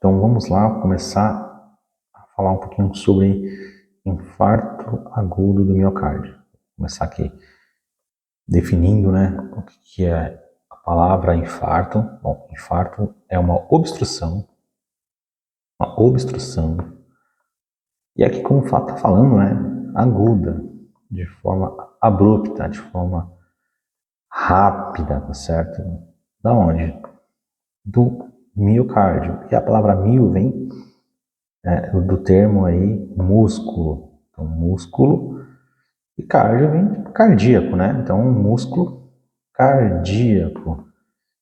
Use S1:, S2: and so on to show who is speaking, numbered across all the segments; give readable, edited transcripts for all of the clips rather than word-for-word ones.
S1: Então vamos lá começar a falar um pouquinho sobre infarto agudo do miocárdio. Vou começar aqui definindo, o que é a palavra infarto. Bom, infarto é uma obstrução, e aqui como está falando, aguda, de forma abrupta, de forma rápida, tá certo? Da onde? Do miocárdio. E a palavra mio vem do termo aí músculo. Então, músculo e cardio vem de cardíaco, né? Então, músculo cardíaco.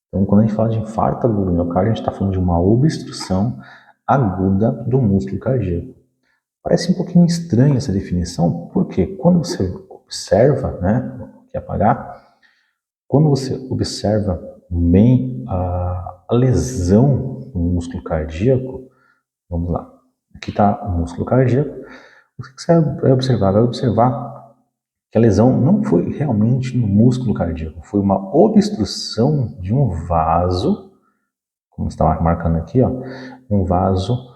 S1: Então, quando a gente fala de infarto agudo do miocárdio, a gente está falando de uma obstrução aguda do músculo cardíaco. Parece um pouquinho estranha essa definição, porque quando você observa, que apagar, quando você observa bem a lesão no músculo cardíaco, vamos lá, aqui está o músculo cardíaco, o que você vai observar? Vai observar que a lesão não foi realmente no músculo cardíaco, foi uma obstrução de um vaso, como está marcando aqui, ó, um vaso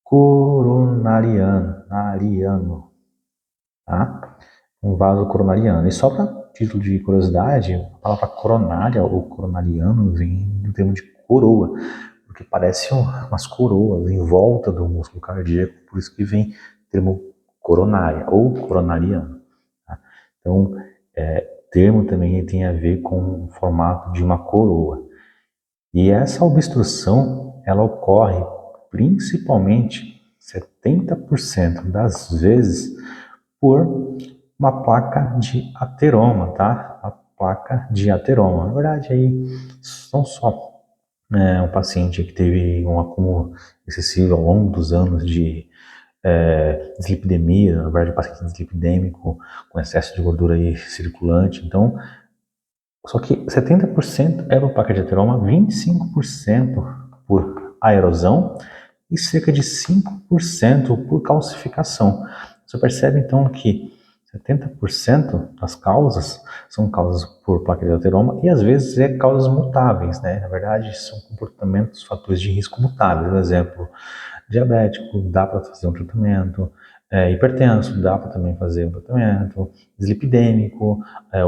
S1: coronariano, tá? Um vaso coronariano. E só para título de curiosidade, a palavra coronária ou coronariano vem do termo de coroa, porque parece umas coroas em volta do músculo cardíaco, por isso que vem o termo coronária ou coronariano. Tá? Então, termo também tem a ver com o formato de uma coroa. E essa obstrução, ela ocorre principalmente 70% das vezes por uma placa de ateroma, tá? A placa de ateroma. Na verdade, aí não só um paciente que teve um acúmulo excessivo ao longo dos anos de dislipidemia, na verdade, paciente dislipidêmico com excesso de gordura aí circulante. Então, só que 70% é por placa de ateroma, 25% por aerosão e cerca de 5% por calcificação. Você percebe então que 70% das causas são causas por placa de ateroma e às vezes causas mutáveis, Na verdade, são comportamentos, fatores de risco mutáveis. Por exemplo, diabético, dá para fazer um tratamento, hipertenso, dá para também fazer um tratamento, dislipidêmico,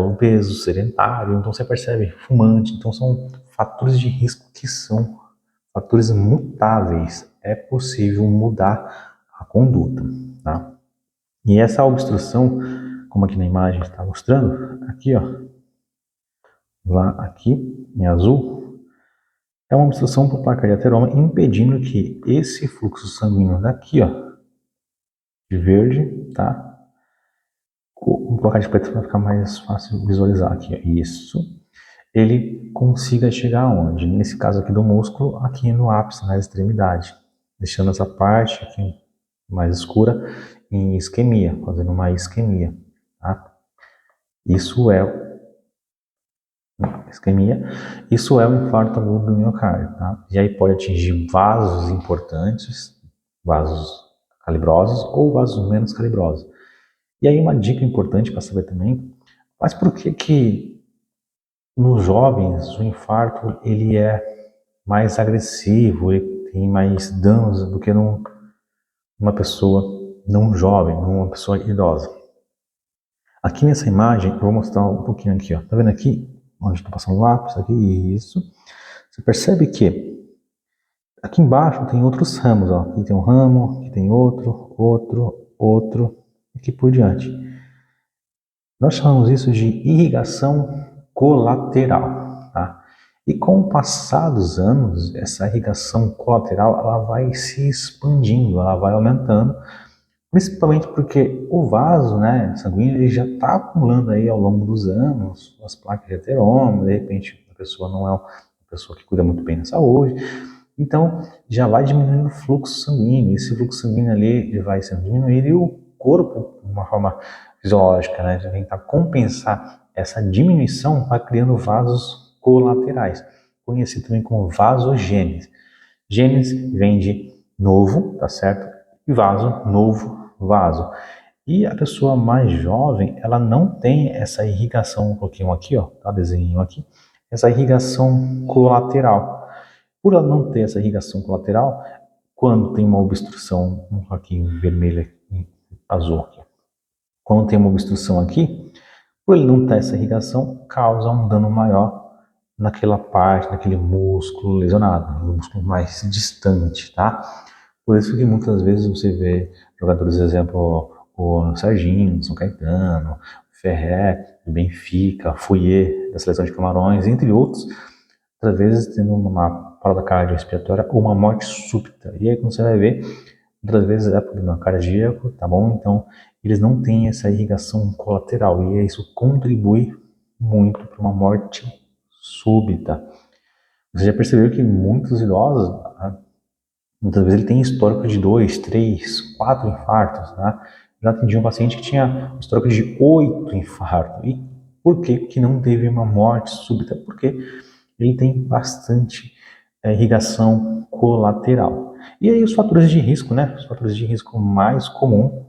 S1: obeso, sedentário, então você percebe, fumante, então são fatores de risco que são fatores mutáveis, é possível mudar a conduta, tá? E essa obstrução, como aqui na imagem está mostrando, aqui, ó, lá aqui em azul, é uma obstrução por placa de ateroma impedindo que esse fluxo sanguíneo daqui, ó, de verde, tá? Vou colocar de preto para ficar mais fácil visualizar aqui, ó, isso. Ele consiga chegar aonde? Nesse caso aqui do músculo, aqui no ápice, na extremidade, deixando essa parte aqui mais escura em isquemia, fazendo uma isquemia, tá? Isso é o infarto agudo do miocárdio, tá? E aí pode atingir vasos importantes, vasos calibrosos ou vasos menos calibrosos. E aí uma dica importante para saber também, mas por que nos jovens o infarto ele é mais agressivo, ele tem mais danos do que numa pessoa não jovem, numa pessoa idosa? Aqui nessa imagem, eu vou mostrar um pouquinho aqui, ó. Tá vendo aqui? Onde está passando o lápis, aqui, isso. Você percebe que aqui embaixo tem outros ramos, ó. Aqui tem um ramo, aqui tem outro, aqui por diante. Nós chamamos isso de irrigação colateral, tá? E com o passar dos anos, essa irrigação colateral, ela vai se expandindo, ela vai aumentando, principalmente porque o vaso, sanguíneo, ele já está acumulando aí ao longo dos anos as placas de ateroma, de repente a pessoa não é uma pessoa que cuida muito bem da saúde, então já vai diminuindo o fluxo sanguíneo, esse fluxo sanguíneo ali ele vai sendo diminuído e o corpo, de uma forma fisiológica, já tentar compensar essa diminuição, vai criando vasos colaterais, conhecido também como vasogênese. Gênese vem de novo, tá certo? E vaso, novo vaso. E a pessoa mais jovem, ela não tem essa irrigação, um pouquinho aqui, ó, tá, desenho aqui, essa irrigação colateral. Por ela não ter essa irrigação colateral, quando tem uma obstrução, aqui em vermelho e azul aqui. Quando tem uma obstrução aqui, por ele não ter essa irrigação, causa um dano maior naquela parte, naquele músculo lesionado, um músculo mais distante, tá? Por isso que muitas vezes você vê jogadores, por exemplo, o Serginho, São Caetano, Ferré, do Benfica, Fourier, da Seleção de Camarões, entre outros, às vezes tendo uma parada cardiorrespiratória ou uma morte súbita. E aí quando você vai ver, outras vezes é problema cardíaco, tá bom? Então, eles não têm essa irrigação colateral e isso contribui muito para uma morte súbita. Você já percebeu que muitos idosos, muitas vezes ele tem histórico de 2, 3, 4 infartos, tá? Já atendi um paciente que tinha um histórico de 8 infartos. E por que não teve uma morte súbita? Porque ele tem bastante irrigação colateral. E aí os fatores de risco, né? Os fatores de risco mais comum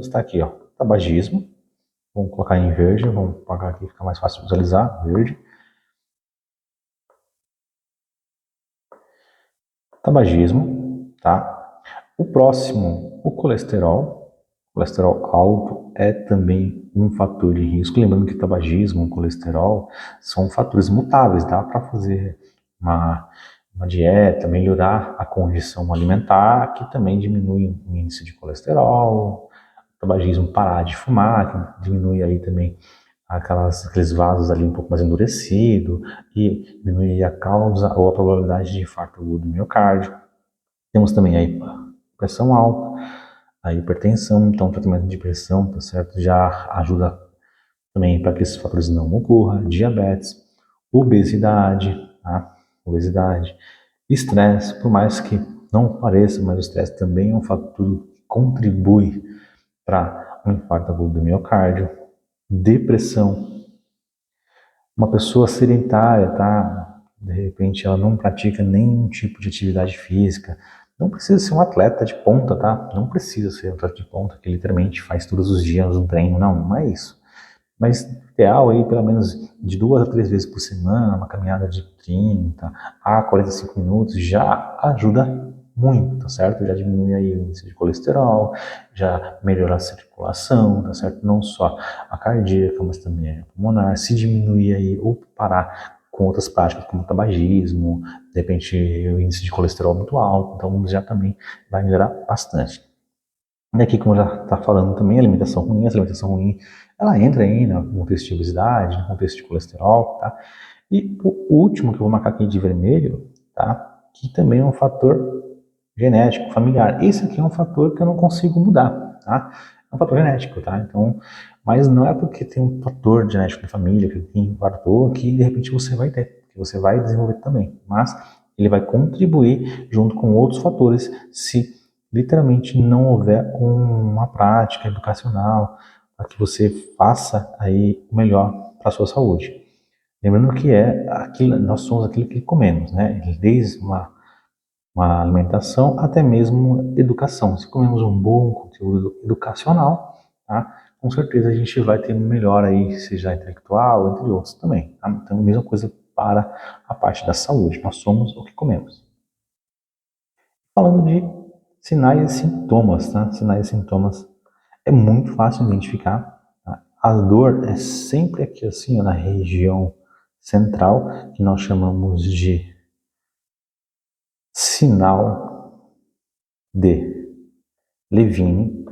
S1: está aqui, ó, tabagismo. Vamos colocar em verde, vamos apagar aqui, fica mais fácil visualizar, verde. Tabagismo, tá? O próximo, o colesterol. Colesterol alto é também um fator de risco. Lembrando que tabagismo, colesterol são fatores mutáveis, dá para fazer uma dieta, melhorar a condição alimentar, que também diminui o índice de colesterol. O tabagismo, parar de fumar, que diminui aí também aqueles vasos ali um pouco mais endurecidos e diminui a causa ou a probabilidade de infarto agudo do miocárdio. Temos também aí pressão alta, a hipertensão, então o tratamento de pressão, tá certo? Já ajuda também para que esses fatores não ocorram, diabetes, obesidade, tá? Obesidade, estresse, por mais que não pareça, mas o estresse também é um fator que contribui para um infarto agudo do miocárdio, depressão. Uma pessoa sedentária, tá? De repente ela não pratica nenhum tipo de atividade física. Não precisa ser um atleta de ponta, tá? Não precisa ser um atleta de ponta que literalmente faz todos os dias um treino, não é isso. Mas ideal aí, pelo menos de 2 a 3 vezes por semana, uma caminhada de 30 a 45 minutos já ajuda muito, tá certo? Já diminui aí o índice de colesterol, já melhora a circulação, tá certo? Não só a cardíaca, mas também a pulmonar. Se diminuir aí ou parar com outras práticas como tabagismo, de repente o índice de colesterol muito alto, então já também vai melhorar bastante. E aqui, como já está falando também, alimentação ruim, essa alimentação ruim, ela entra aí no contexto de obesidade, no contexto de colesterol, tá? E o último que eu vou marcar aqui de vermelho, tá? Que também é um fator genético, familiar. Esse aqui é um fator que eu não consigo mudar, tá? É um fator genético, tá? Então, mas não é porque tem um fator genético de família, que tem fator que de repente você vai ter, que você vai desenvolver também. Mas ele vai contribuir junto com outros fatores se literalmente não houver uma prática educacional para que você faça aí o melhor para a sua saúde. Lembrando que nós somos aquilo que comemos, né? Desde uma alimentação até mesmo educação. Se comemos um bom conteúdo educacional, tá? Com certeza a gente vai ter melhor aí, seja intelectual, entre outros também. Tá? Então, a mesma coisa para a parte da saúde. Nós somos o que comemos. Falando de sinais e sintomas, tá? Sinais e sintomas é muito fácil identificar. Tá? A dor é sempre aqui assim, ó, na região central, que nós chamamos de sinal de Levine.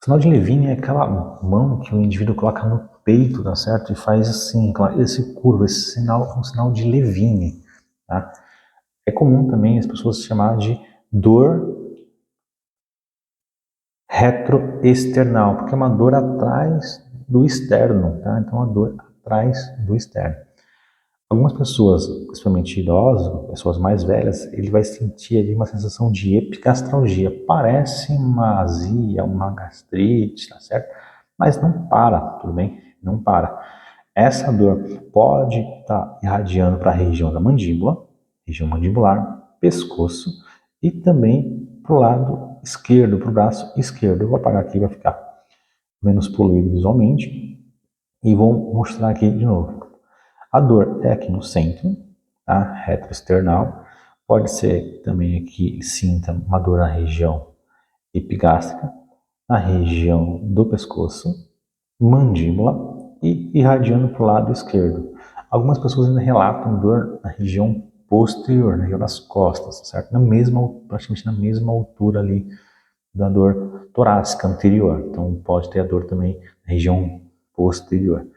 S1: O sinal de Levine é aquela mão que o indivíduo coloca no peito, tá certo? E faz assim, esse curva, esse sinal é um sinal de Levine. Tá? É comum também as pessoas chamarem de dor retroesternal, porque é uma dor atrás do externo, tá? Então, a dor atrás do externo. Algumas pessoas, principalmente idosos, pessoas mais velhas, ele vai sentir ali uma sensação de epigastralgia. Parece uma azia, uma gastrite, tá certo? Mas não para, tudo bem? Não para. Essa dor pode estar irradiando para a região da mandíbula, região mandibular, pescoço e também para o lado esquerdo, para o braço esquerdo. Eu vou apagar aqui, vai ficar menos poluído visualmente. E vou mostrar aqui de novo. A dor é aqui no centro, tá? Retroesternal. Pode ser também que ele sinta uma dor na região epigástrica, na região do pescoço, mandíbula e irradiando para o lado esquerdo. Algumas pessoas ainda relatam dor na região posterior, na região das costas, certo? Praticamente na mesma altura ali da dor torácica anterior. Então pode ter a dor também na região posterior.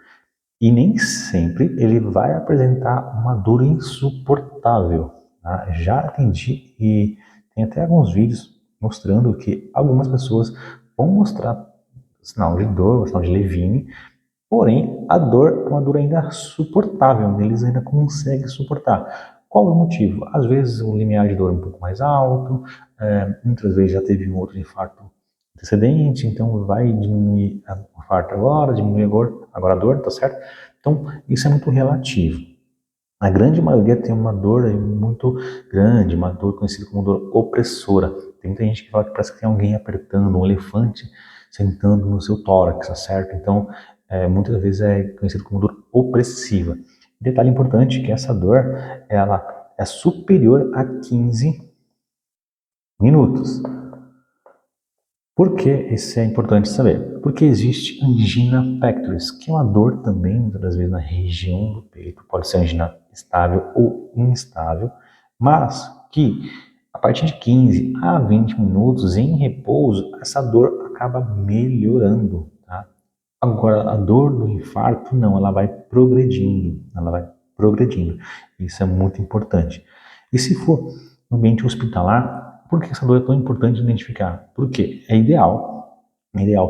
S1: E nem sempre ele vai apresentar uma dor insuportável. Tá? Já atendi e tem até alguns vídeos mostrando que algumas pessoas vão mostrar sinal de dor, sinal de Levine, porém a dor é uma dor ainda suportável, eles ainda conseguem suportar. Qual é o motivo? Às vezes o limiar de dor é um pouco mais alto, muitas vezes já teve um outro infarto antecedente, então vai diminuir o infarto agora, diminui agora a dor, tá certo? Então isso é muito relativo. A grande maioria tem uma dor muito grande, uma dor conhecida como dor opressora. Tem muita gente que fala que parece que tem alguém apertando, um elefante sentando no seu tórax, tá certo? Então, muitas vezes é conhecido como dor opressiva. Detalhe importante que essa dor, ela é superior a 15 minutos. Por que isso é importante saber? Porque existe angina pectoris, que é uma dor também, muitas vezes, na região do peito. Pode ser angina estável ou instável, mas que a partir de 15 a 20 minutos em repouso, essa dor acaba melhorando. Tá? Agora, a dor do infarto, não, ela vai progredindo. Isso é muito importante. E se for no ambiente hospitalar, por que essa dor é tão importante de identificar? Porque é ideal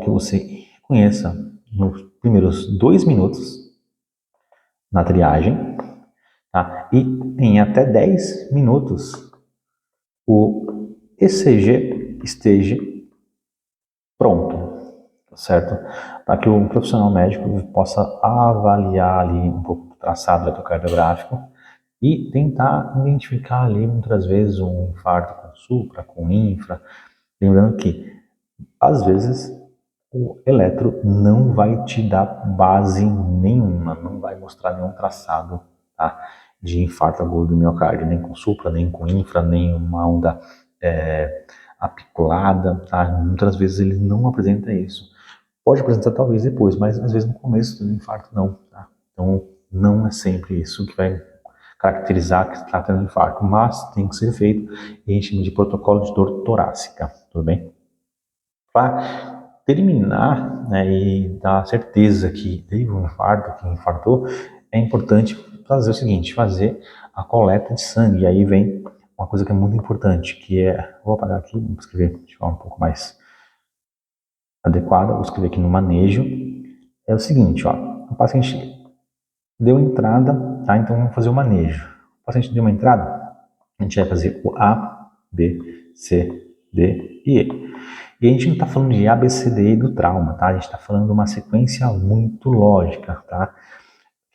S1: que você reconheça nos primeiros 2 minutos na triagem, tá? E em até 10 minutos o ECG esteja pronto, tá certo? Para que o profissional médico possa avaliar ali um pouco do traçado eletrocardiográfico e tentar identificar ali muitas vezes um infarto com supra, com infra, lembrando que às vezes o eletro não vai te dar base nenhuma, não vai mostrar nenhum traçado, tá, de infarto agudo do miocárdio, nem com supra, nem com infra, nem uma onda apiculada, tá? Muitas vezes ele não apresenta isso. Pode apresentar talvez depois, mas às vezes no começo do infarto não, tá? Então não é sempre isso que vai caracterizar que está tendo infarto, mas tem que ser feito e a gente chama de protocolo de dor torácica, tudo bem? Para terminar, né, e dar certeza que teve um infarto, que infartou, é importante fazer o seguinte, fazer a coleta de sangue. E aí vem uma coisa que é muito importante, que é, vou apagar aqui, vou escrever de forma um pouco mais adequada, vou escrever aqui no manejo, é o seguinte, ó, o paciente deu entrada, tá? Então vamos fazer o manejo. O paciente deu uma entrada, a gente vai fazer o A, B, C, D e E. E a gente não está falando de A, B, C, D e do trauma, tá? A gente está falando de uma sequência muito lógica, tá?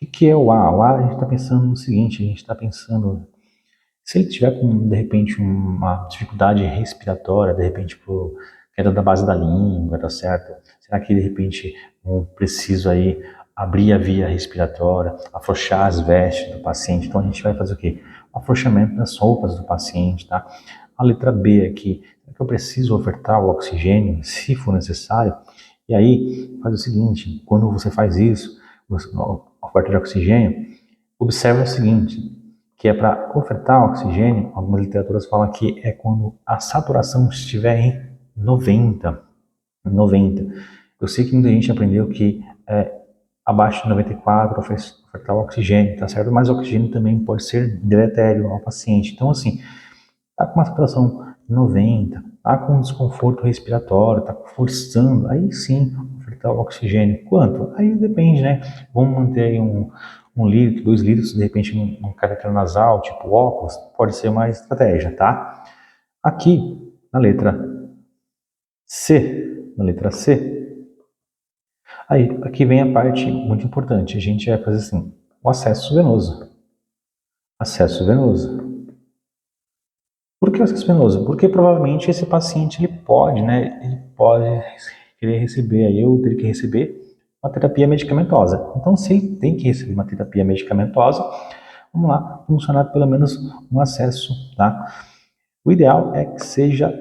S1: O que é o A? O A a gente está pensando no seguinte, a gente está pensando, se ele tiver com, de repente, uma dificuldade respiratória, de repente, por queda da base da língua, tá certo? Será que, de repente, não preciso aí abrir a via respiratória, afrouxar as vestes do paciente? Então, a gente vai fazer o quê? O afrouxamento das roupas do paciente, tá? A letra B aqui, é que eu preciso ofertar o oxigênio, se for necessário. E aí, faz o seguinte, quando você faz isso, a oferta de oxigênio, observe o seguinte, que é para ofertar oxigênio, algumas literaturas falam que é quando a saturação estiver em 90. Eu sei que muita gente aprendeu que abaixo de 94 ofertar o oxigênio, tá certo? Mas o oxigênio também pode ser deletério ao paciente. Então, assim, tá com uma saturação 90, tá com desconforto respiratório, tá forçando, aí sim, ofertar o oxigênio. Quanto? Aí depende, né? Vamos manter aí um litro, 2 litros, de repente um cateter nasal, tipo óculos, pode ser uma estratégia, tá? Aqui, na letra C, aí aqui vem a parte muito importante, a gente vai fazer assim, o acesso venoso. Acesso venoso. Por que o acesso venoso? Porque provavelmente esse paciente ele pode querer receber, aí eu teria que receber uma terapia medicamentosa. Então, se ele tem que receber uma terapia medicamentosa, vamos lá, funcionar pelo menos um acesso, tá? O ideal é que seja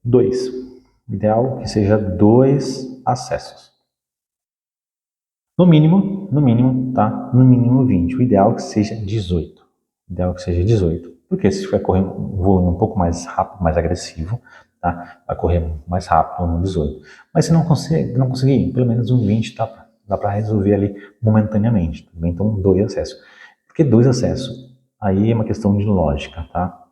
S1: 2. O ideal é que seja 2 acessos. No mínimo, tá? No mínimo 20. O ideal é que seja 18. O ideal é que seja 18. Porque se vai correr um volume um pouco mais rápido, mais agressivo, tá? Vai correr mais rápido no 18. Mas se não conseguir, pelo menos um 20 tá? Dá para resolver ali momentaneamente. Então, 2 acessos. Por que 2 acessos? Aí é uma questão de lógica, tá?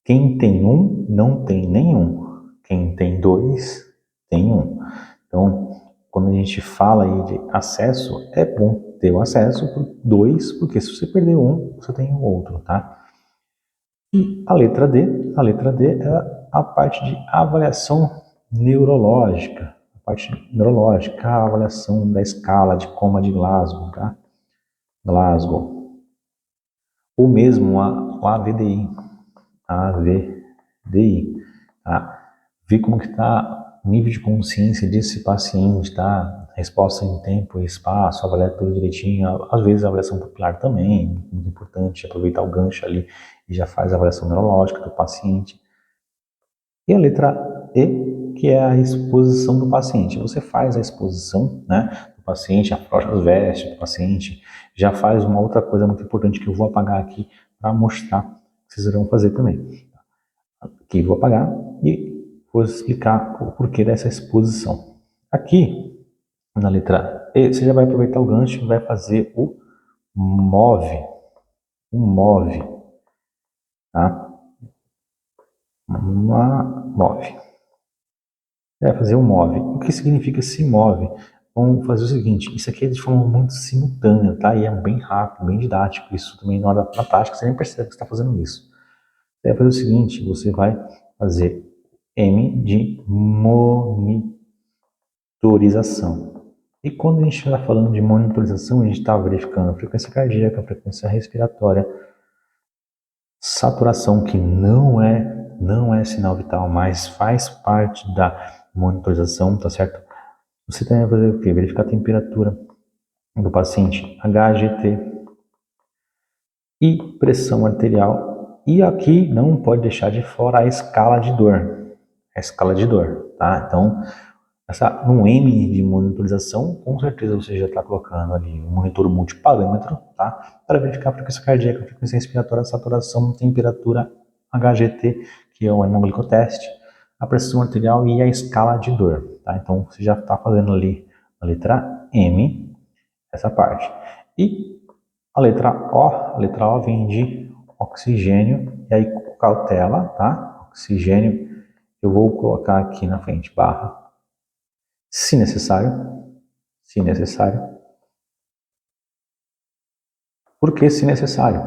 S1: Quem tem um, não tem nenhum. Quem tem 2, tem um. Então, quando a gente fala aí de acesso, é bom ter o acesso por 2, porque se você perder um, você tem o outro, tá? E a letra D é a parte de avaliação neurológica. A parte neurológica, a avaliação da escala de coma de Glasgow, tá? Glasgow. Ou mesmo o AVDI. AVDI, tá? Ver como que está o nível de consciência desse paciente, tá? Resposta em tempo e espaço, avaliar tudo direitinho. Às vezes a avaliação pupilar também, muito importante, aproveitar o gancho ali e já faz a avaliação neurológica do paciente. E a letra E, que é a exposição do paciente. Você faz a exposição, né, do paciente, afrouxa as vestes do paciente, já faz uma outra coisa muito importante que eu vou apagar aqui para mostrar que vocês irão fazer também. Aqui vou apagar e vou explicar o porquê dessa exposição. Aqui, na letra E, você já vai aproveitar o gancho e vai fazer o move. Tá? Move. Vai fazer um move. O que significa se move? Vamos fazer o seguinte, isso aqui é de forma muito simultânea, tá? E é bem rápido, bem didático. Isso também na hora da prática, você nem percebe que você está fazendo isso. Você vai fazer o seguinte, você vai fazer M de monitorização. E quando a gente está falando de monitorização, a gente está verificando a frequência cardíaca, a frequência respiratória, saturação, que não é sinal vital, mas faz parte da monitorização, tá certo? Você também vai fazer o quê? Verificar a temperatura do paciente, HGT e pressão arterial. E aqui não pode deixar de fora a escala de dor. A escala de dor, tá? Então, no M de monitorização, com certeza você já está colocando ali um monitor multiparâmetro, tá? Para verificar a frequência cardíaca, a frequência respiratória, a saturação, temperatura, HGT, que é o hemoglicoteste, a pressão arterial e a escala de dor, tá? Então você já está fazendo ali a letra M, essa parte. E a letra O vem de oxigênio, e aí cautela, tá? Oxigênio, eu vou colocar aqui na frente, barra, se necessário. Por que se necessário?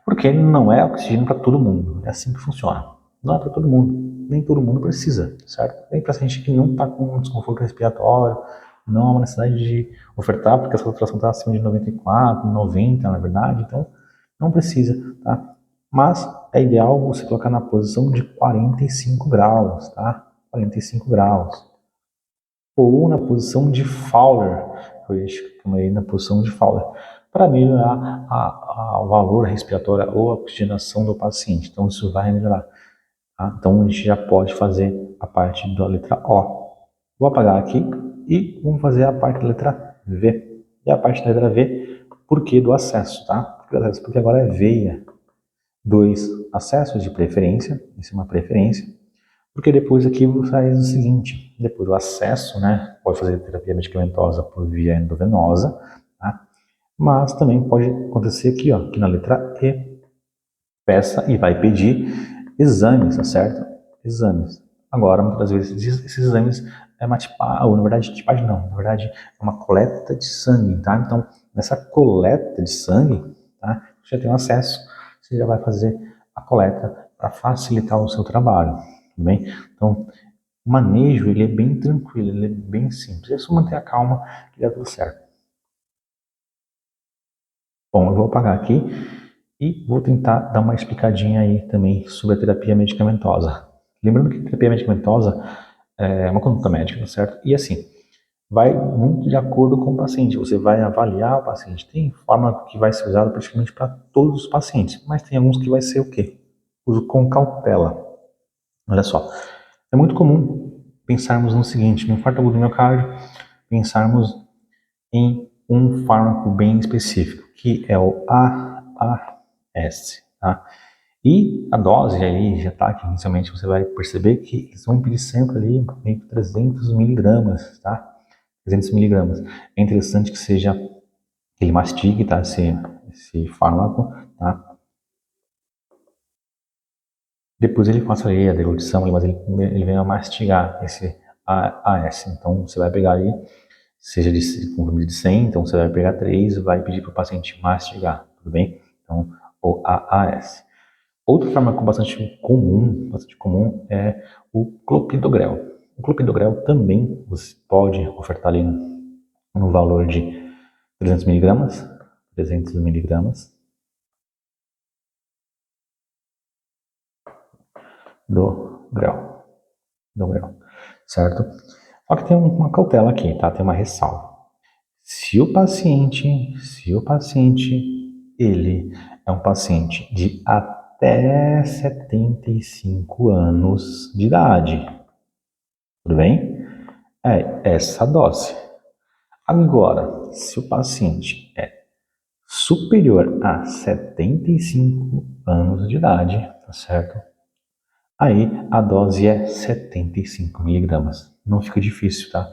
S1: Porque não é oxigênio para todo mundo, é assim que funciona. Não é para todo mundo, nem todo mundo precisa, certo? Tem paciente que não está com desconforto respiratório, não há uma necessidade de ofertar, porque a saturação está acima de 94, 90, na verdade, então não precisa, tá? Mas é ideal você colocar na posição de 45 graus, tá? 45 graus. Ou na posição de Fowler, eu chamei na posição de Fowler, para melhorar o valor respiratório ou a oxigenação do paciente. Então, isso vai melhorar. Tá? Então, a gente já pode fazer a parte da letra O. Vou apagar aqui e vamos fazer a parte da letra V. E a parte da letra V, por que do acesso, tá? Porque agora é veia. 2 acessos de preferência, isso é uma preferência. Porque depois aqui faz o seguinte, depois o acesso, né, pode fazer terapia medicamentosa por via endovenosa, tá? Mas também pode acontecer aqui, ó, aqui na letra E, peça e vai pedir exames, tá certo? Exames. Agora, muitas vezes, esses exames é uma tipagem, ou na verdade, tipagem não, na verdade é uma coleta de sangue, tá? Então, nessa coleta de sangue, tá, você já tem acesso, você já vai fazer a coleta para facilitar o seu trabalho. Bem? Então, o manejo ele é bem tranquilo, ele é bem simples. É só manter a calma que dá tudo certo. Bom, eu vou apagar aqui e vou tentar dar uma explicadinha aí também sobre a terapia medicamentosa. Lembrando que a terapia medicamentosa é uma conduta médica, tá certo? E assim, vai muito de acordo com o paciente. Você vai avaliar o paciente. Tem fármaco que vai ser usado praticamente para todos os pacientes, mas tem alguns que vai ser o quê? Uso com cautela. Olha só, é muito comum pensarmos no seguinte, no infarto agudo do miocárdio, pensarmos em um fármaco bem específico, que é o AAS, tá? E a dose aí já está aqui, inicialmente você vai perceber que eles vão pedir sempre ali meio que 300 miligramas, tá? 300 miligramas. É interessante que seja, que ele mastigue, tá? Esse fármaco, tá? Depois ele faça aí a deglutição, mas ele vem a mastigar esse AAS. Então você vai pegar ali, seja com número de 100, então você vai pegar 3 e vai pedir para o paciente mastigar, tudo bem? Então, o AAS. Outro fármaco bastante comum é o clopidogrel. O clopidogrel também você pode ofertar ali no valor de 300 miligramas, 300 miligramas do grel, certo? Só que tem uma cautela aqui, tá? Tem uma ressalva. Se o paciente, ele é um paciente de até 75 anos de idade, tudo bem? É essa dose. Agora, se o paciente é superior a 75 anos de idade, tá certo? Aí a dose é 75 miligramas. Não fica difícil, tá?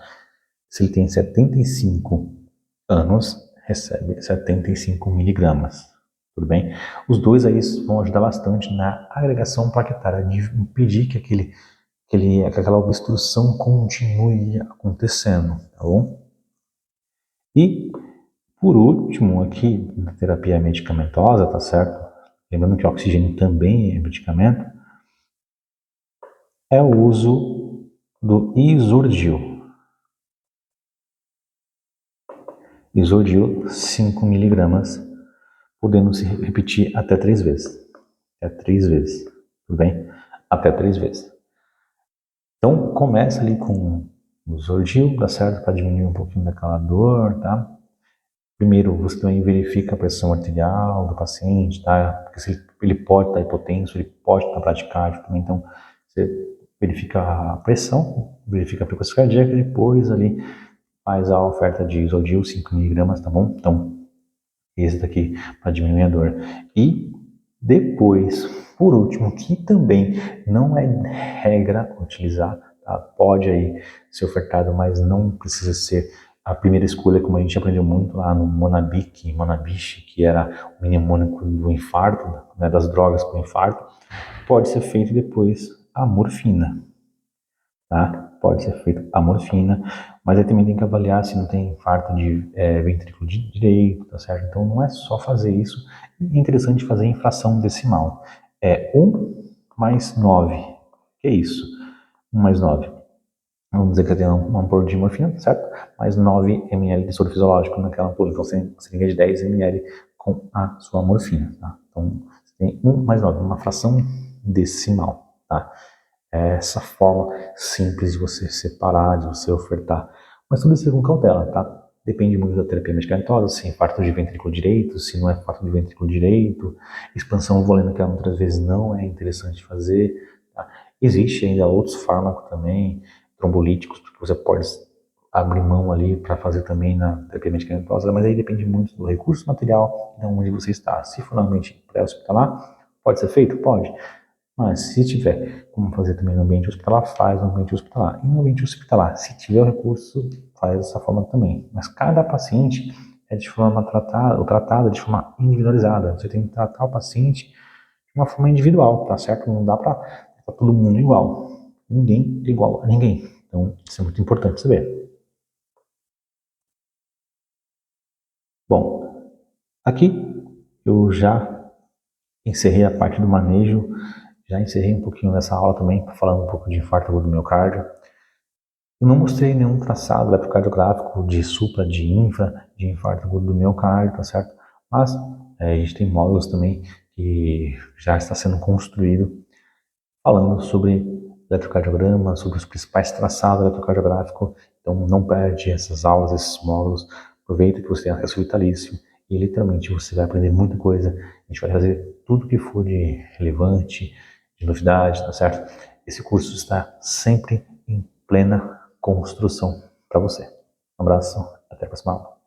S1: Se ele tem 75 anos, recebe 75 miligramas. Tudo bem? Os dois aí vão ajudar bastante na agregação plaquetária, de impedir que aquela obstrução continue acontecendo, tá bom? E, por último, aqui na terapia medicamentosa, tá certo? Lembrando que o oxigênio também é medicamento, é o uso do Isurdil. Isurdil, 5 miligramas, podendo se repetir até 3 vezes. Até 3 vezes, tudo bem? Até 3 vezes. Então, começa ali com o Isurdil, dá certo? Para diminuir um pouquinho daquela dor, tá? Primeiro, você também verifica a pressão arterial do paciente, tá? Porque se ele pode estar hipotenso, ele pode estar bradicárdio também, então você verifica a pressão, verifica a frequência cardíaca e depois ali faz a oferta de Isodil, 5 miligramas, tá bom? Então, esse daqui para diminuir a dor. E depois, por último, que também não é regra utilizar, tá? Pode aí ser ofertado, mas não precisa ser a primeira escolha, como a gente aprendeu muito lá no Monabiche, que era o mnemônico do infarto, né, das drogas para o infarto, pode ser feito depois a morfina, tá? Pode ser feito a morfina, mas aí também tem que avaliar se não tem infarto de ventrículo direito, tá certo? Então não é só fazer isso, é interessante fazer em fração decimal. É 1 mais 9, que é isso? 1 mais 9. Vamos dizer que eu tenho uma ampola de morfina, certo? Mais 9 ml de soro fisiológico naquela ampola. Então você liga de 10 ml com a sua morfina, tá? Então você tem 1 mais 9, uma fração decimal, tá? É essa forma simples de você separar, de você ofertar. Mas tudo isso com cautela, tá? Depende muito da terapia medicamentosa, se é infarto de ventrículo direito, se não é infarto de ventrículo direito, expansão volêmica muitas vezes não é interessante fazer, tá? Existe ainda outros fármacos também, trombolíticos, que você pode abrir mão ali para fazer também na terapia medicamentosa, mas aí depende muito do recurso material e de onde você está. Se for realmente pré-hospitalar, pode ser feito? Pode. Mas se tiver como fazer também no ambiente hospitalar, faz no ambiente hospitalar. E no ambiente hospitalar, se tiver o recurso, faz dessa forma também. Mas cada paciente é de forma tratada de forma individualizada. Você tem que tratar o paciente de uma forma individual, tá certo? Não dá para todo mundo igual. Ninguém é igual a ninguém. Então, isso é muito importante saber. Bom, aqui eu já encerrei a parte do manejo, já encerrei um pouquinho nessa aula também, falando um pouco de infarto agudo do miocárdio. Eu não mostrei nenhum traçado eletrocardiográfico de supra, de infra, de infarto agudo do miocárdio, tá certo? Mas a gente tem módulos também que já está sendo construído falando sobre eletrocardiograma, sobre os principais traçados eletrocardiográficos. Então não perde essas aulas, esses módulos, aproveita que você tem acesso vitalício e literalmente você vai aprender muita coisa. A gente vai trazer tudo que for de relevante, de novidade, tá certo? Esse curso está sempre em plena construção para você. Um abraço, até a próxima aula.